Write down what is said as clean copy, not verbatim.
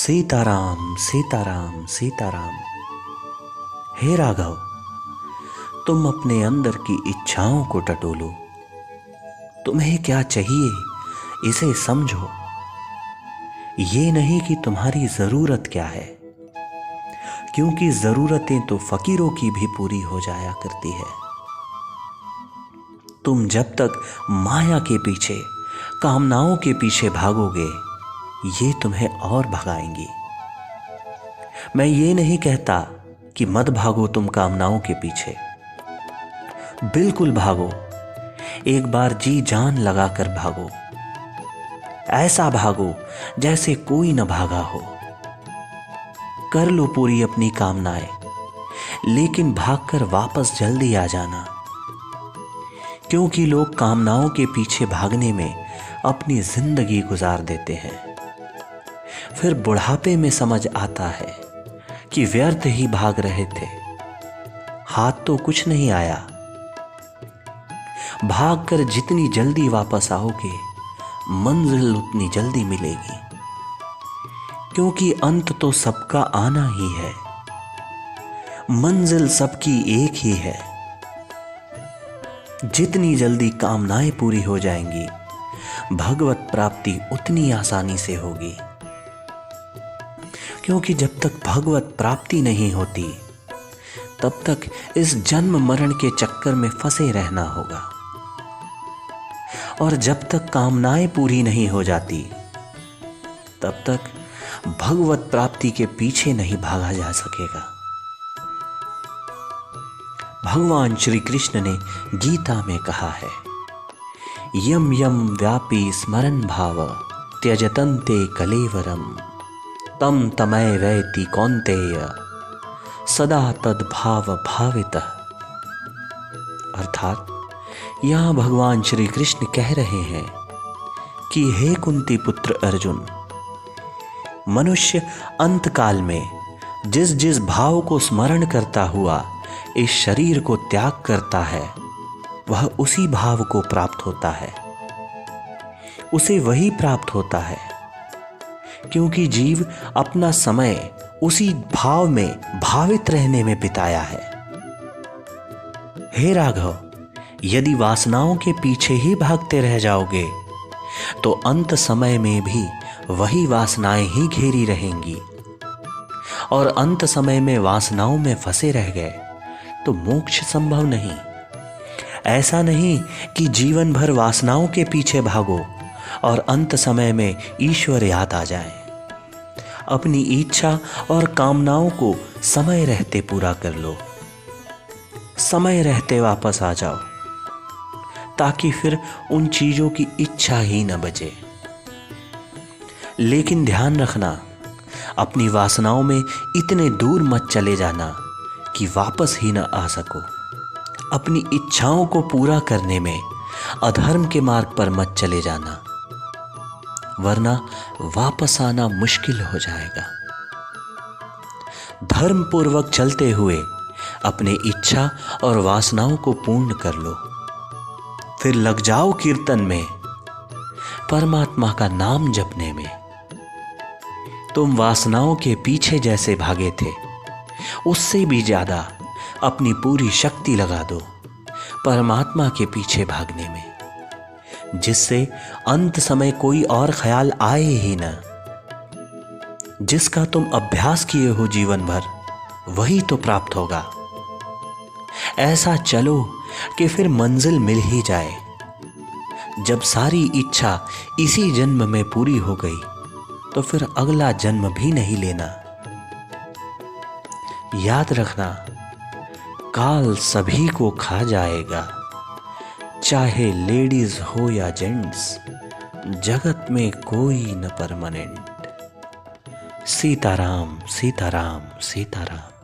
सीताराम सीताराम सीताराम। हे राघव, तुम अपने अंदर की इच्छाओं को टटोलो। तुम्हें क्या चाहिए इसे समझो। ये नहीं कि तुम्हारी जरूरत क्या है, क्योंकि जरूरतें तो फकीरों की भी पूरी हो जाया करती है। तुम जब तक माया के पीछे, कामनाओं के पीछे भागोगे, ये तुम्हें और भगाएंगी। मैं ये नहीं कहता कि मत भागो तुम कामनाओं के पीछे, बिल्कुल भागो। एक बार जी जान लगाकर भागो, ऐसा भागो जैसे कोई न भागा हो। कर लो पूरी अपनी कामनाएं, लेकिन भागकर वापस जल्दी आ जाना, क्योंकि लोग कामनाओं के पीछे भागने में अपनी जिंदगी गुजार देते हैं। फिर बुढ़ापे में समझ आता है कि व्यर्थ ही भाग रहे थे, हाथ तो कुछ नहीं आया। भागकर जितनी जल्दी वापस आओगे, मंजिल उतनी जल्दी मिलेगी, क्योंकि अंत तो सबका आना ही है, मंजिल सबकी एक ही है। जितनी जल्दी कामनाएं पूरी हो जाएंगी, भगवत प्राप्ति उतनी आसानी से होगी, क्योंकि जब तक भगवत प्राप्ति नहीं होती, तब तक इस जन्म मरण के चक्कर में फंसे रहना होगा। और जब तक कामनाएं पूरी नहीं हो जाती, तब तक भगवत प्राप्ति के पीछे नहीं भागा जा सकेगा। भगवान श्री कृष्ण ने गीता में कहा है, यम यम व्यापी स्मरण भाव त्यजतन्ते कलेवरम तम तमय वैति कौन्तेय सदा तद्भाव भावितः। अर्थात यहां भगवान श्री कृष्ण कह रहे हैं कि हे कुंती पुत्र अर्जुन, मनुष्य अंत काल में जिस जिस भाव को स्मरण करता हुआ इस शरीर को त्याग करता है, वह उसी भाव को प्राप्त होता है, उसे वही प्राप्त होता है, क्योंकि जीव अपना समय उसी भाव में भावित रहने में बिताया है। हे राघव, यदि वासनाओं के पीछे ही भागते रह जाओगे, तो अंत समय में भी वही वासनाएं ही घेरी रहेंगी, और अंत समय में वासनाओं में फंसे रह गए तो मोक्ष संभव नहीं। ऐसा नहीं कि जीवन भर वासनाओं के पीछे भागो और अंत समय में ईश्वर याद आ जाए। अपनी इच्छा और कामनाओं को समय रहते पूरा कर लो, समय रहते वापस आ जाओ, ताकि फिर उन चीजों की इच्छा ही न बचे। लेकिन ध्यान रखना, अपनी वासनाओं में इतने दूर मत चले जाना कि वापस ही न आ सको। अपनी इच्छाओं को पूरा करने में अधर्म के मार्ग पर मत चले जाना, वरना वापस आना मुश्किल हो जाएगा। धर्म पूर्वक चलते हुए अपने इच्छा और वासनाओं को पूर्ण कर लो, फिर लग जाओ कीर्तन में, परमात्मा का नाम जपने में। तुम वासनाओं के पीछे जैसे भागे थे, उससे भी ज्यादा अपनी पूरी शक्ति लगा दो परमात्मा के पीछे भागने में, जिससे अंत समय कोई और ख्याल आए ही ना। जिसका तुम अभ्यास किए हो जीवन भर, वही तो प्राप्त होगा। ऐसा चलो कि फिर मंजिल मिल ही जाए। जब सारी इच्छा इसी जन्म में पूरी हो गई, तो फिर अगला जन्म भी नहीं लेना। याद रखना, काल सभी को खा जाएगा, चाहे लेडीज हो या जेंट्स, जगत में कोई न परमानेंट। सीताराम सीताराम सीताराम।